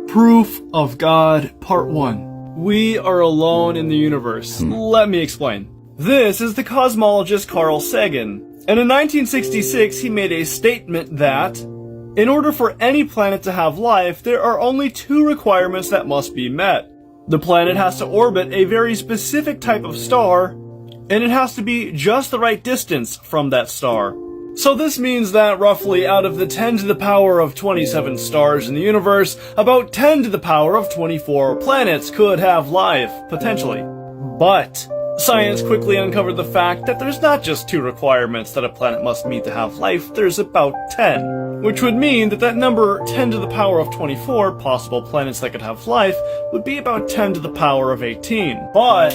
Proof of God, Part 1. We are alone in the universe. Let me explain. This is the cosmologist Carl Sagan, and in 1966 he made a statement that, in order for any planet to have life, there are only two requirements that must be met. The planet has to orbit a very specific type of star, and it has to be just the right distance from that star. So this means that roughly out of the 10 to the power of 27 stars in the universe, about 10 to the power of 24 planets could have life, potentially. But science quickly uncovered the fact that there's not just two requirements that a planet must meet to have life, there's about 10. Which would mean that that number 10 to the power of 24 possible planets that could have life would be about 10 to the power of 18. But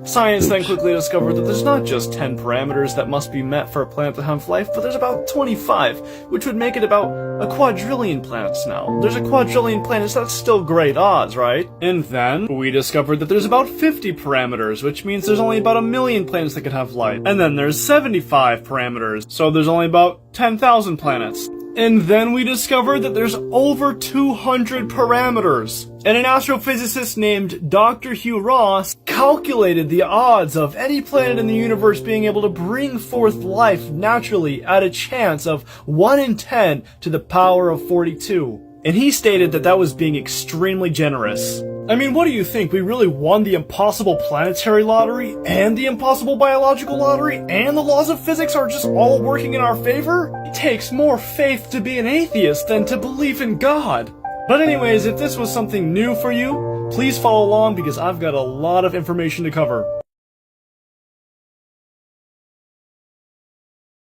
science then quickly discovered that there's not just 10 parameters that must be met for a planet to have life, but there's about 25, which would make it about a quadrillion planets now. There's a quadrillion planets, that's still great odds, right? And then we discovered that there's about 50 parameters, which means there's only about 1 million planets that could have life. And then there's 75 parameters, so there's only about 10,000 planets. And then we discovered that there's over 200 parameters. And an astrophysicist named Dr. Hugh Ross calculated the odds of any planet in the universe being able to bring forth life naturally at a chance of 1 in 10 to the power of 42. And he stated that that was being extremely generous. I mean, what do you think? We really won the impossible planetary lottery, and the impossible biological lottery, and the laws of physics are just all working in our favor? It takes more faith to be an atheist than to believe in God. But anyways, if this was something new for you, please follow along because I've got a lot of information to cover.